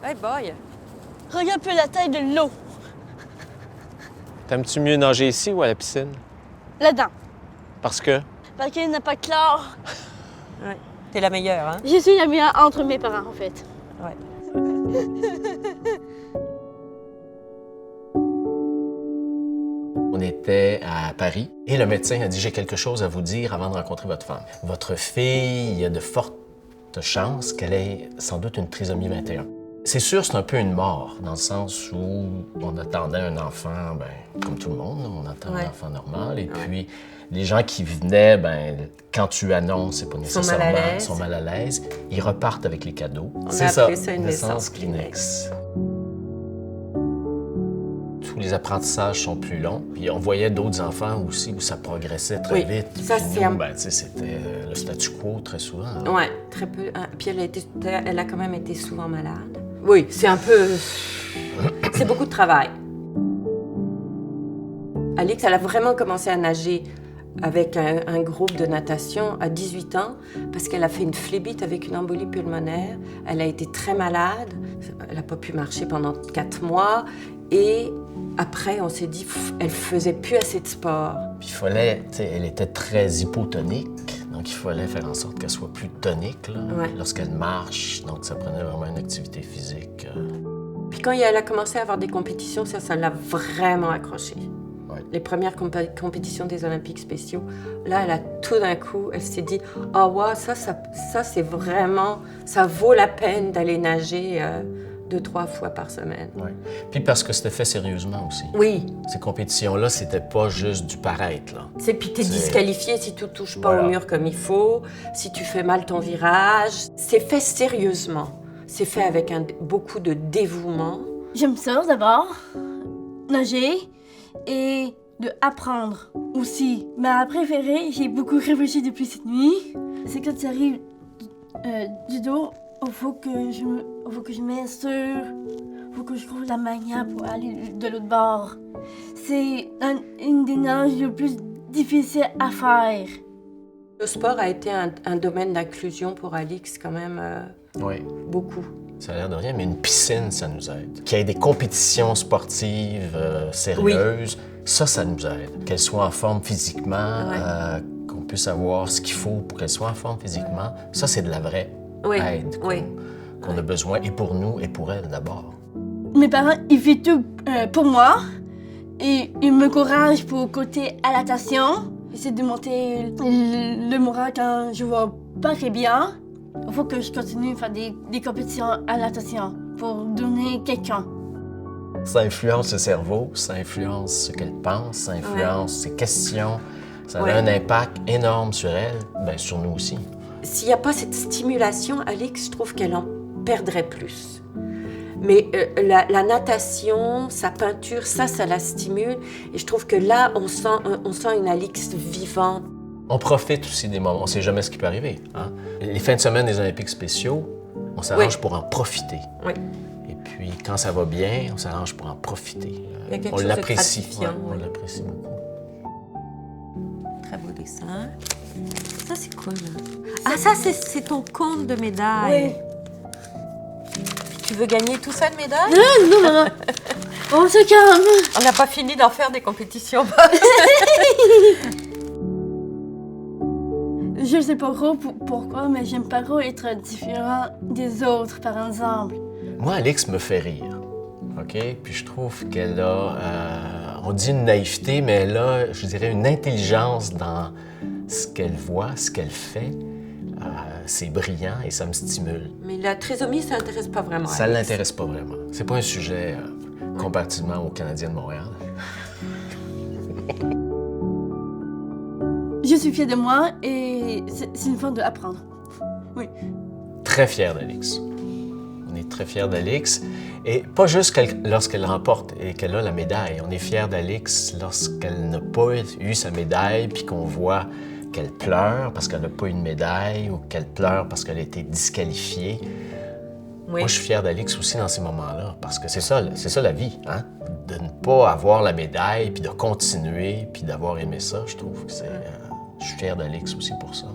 Hey boy! Regarde un peu la taille de l'eau. T'aimes-tu mieux nager ici ou à la piscine? Là-dedans. Parce que? Parce qu'il n'a pas de chlore. Ouais. T'es la meilleure, hein? Je suis la meilleure entre mes parents, en fait. Ouais. On était à Paris et le médecin a dit « J'ai quelque chose à vous dire avant de rencontrer votre femme. Votre fille, il y a de fortes chances qu'elle ait sans doute une trisomie 21. » C'est sûr, c'est un peu une mort, dans le sens où on attendait un enfant, comme tout le monde, on attend un enfant normal. Et puis, les gens qui venaient, quand tu annonces, c'est pas nécessairement, sont mal à l'aise. Ils repartent avec les cadeaux. C'est ça, une naissance Kleenex. Tous les apprentissages sont plus longs. Puis on voyait d'autres enfants aussi où ça progressait très vite. Ça, puis c'est nous, c'était le statu quo très souvent. Oui, très peu. Puis elle a quand même été souvent malade. Oui, c'est un peu... c'est beaucoup de travail. Alix, elle a vraiment commencé à nager avec un groupe de natation à 18 ans parce qu'elle a fait une phlébite avec une embolie pulmonaire. Elle a été très malade. Elle n'a pas pu marcher pendant 4 mois. Et après, on s'est dit, elle faisait plus assez de sport. Puis il fallait, elle était très hypotonique. Donc, il fallait faire en sorte qu'elle soit plus tonique lorsqu'elle marche. Donc, ça prenait vraiment une activité physique. Puis quand elle a commencé à avoir des compétitions, ça l'a vraiment accrochée. Ouais. Les premières compétitions des Olympiques spéciaux, là, elle a tout d'un coup, elle s'est dit « Ah, wow, ça c'est vraiment... Ça vaut la peine d'aller nager 2-3 fois par semaine. » Ouais. Puis parce que c'était fait sérieusement aussi. Oui. Ces compétitions-là, c'était pas juste du paraître, là. Puis t'es disqualifié si tu touches pas au mur comme il faut, si tu fais mal ton virage. C'est fait sérieusement. C'est fait avec beaucoup de dévouement. J'aime ça, d'abord, nager et de apprendre aussi. Ma préférée, j'ai beaucoup réfléchi depuis cette nuit, c'est quand ça arrive du dos, il faut que je m'insure, il faut que je trouve la manière pour aller de l'autre bord. C'est une des nages les plus difficiles à faire. Le sport a été un domaine d'inclusion pour Alix quand même beaucoup. Ça a l'air de rien, mais une piscine, ça nous aide. Qu'il y ait des compétitions sportives sérieuses, ça nous aide. Qu'elle soit en forme physiquement, qu'on puisse avoir ce qu'il faut pour qu'elle soit en forme physiquement, ça, c'est de la vraie aide qu'on a besoin, et pour nous et pour elle d'abord. Mes parents, ils font tout pour moi, et ils m'encouragent pour côté à la natation. Ils essaient de monter le moral quand je vois pas très bien. Il faut que je continue à faire des compétitions à la natation pour donner quelqu'un. Ça influence le cerveau, ça influence ce qu'elle pense, ça influence ses questions. Ça a un impact énorme sur elle, sur nous aussi. S'il n'y a pas cette stimulation, Alix, je trouve qu'elle en perdrait plus. Mais la natation, sa peinture, ça la stimule. Et je trouve que là, on sent une Alix vivante. On profite aussi des moments. On ne sait jamais ce qui peut arriver. Hein? Les fins de semaine des Olympiques spéciaux, on s'arrange pour en profiter. Oui. Et puis, quand ça va bien, on s'arrange pour en profiter. Il y a quelque on chose l'apprécie. de gratifiant. On l'apprécie beaucoup. Très beau dessin. Ça, c'est cool. Ça, c'est ton compte de médailles. Oui. Tu veux gagner tout ça de médailles? Non, maman. On se calme. On n'a pas fini d'en faire des compétitions. Je sais pas trop pourquoi, mais j'aime pas trop être différent des autres, par exemple. Moi, Alix me fait rire, OK? Puis je trouve qu'elle a, on dit une naïveté, mais elle a, je dirais, une intelligence dans ce qu'elle voit, ce qu'elle fait. C'est brillant et ça me stimule. Mais la trisomie, ça n'intéresse pas vraiment. Ça ne l'intéresse pas vraiment. C'est pas un sujet comparativement aux Canadiens de Montréal. Je suis fière de moi et c'est une forme d'apprendre. Oui. Très fière d'Alix. On est très fiers d'Alix. Et pas juste lorsqu'elle remporte et qu'elle a la médaille. On est fiers d'Alix lorsqu'elle n'a pas eu sa médaille puis qu'on voit qu'elle pleure parce qu'elle n'a pas eu de médaille ou qu'elle pleure parce qu'elle a été disqualifiée. Oui. Moi, je suis fier d'Alix aussi dans ces moments-là parce que c'est ça la vie, hein? De ne pas avoir la médaille puis de continuer puis d'avoir aimé ça, je trouve que c'est... je suis fier d'Alix aussi pour ça.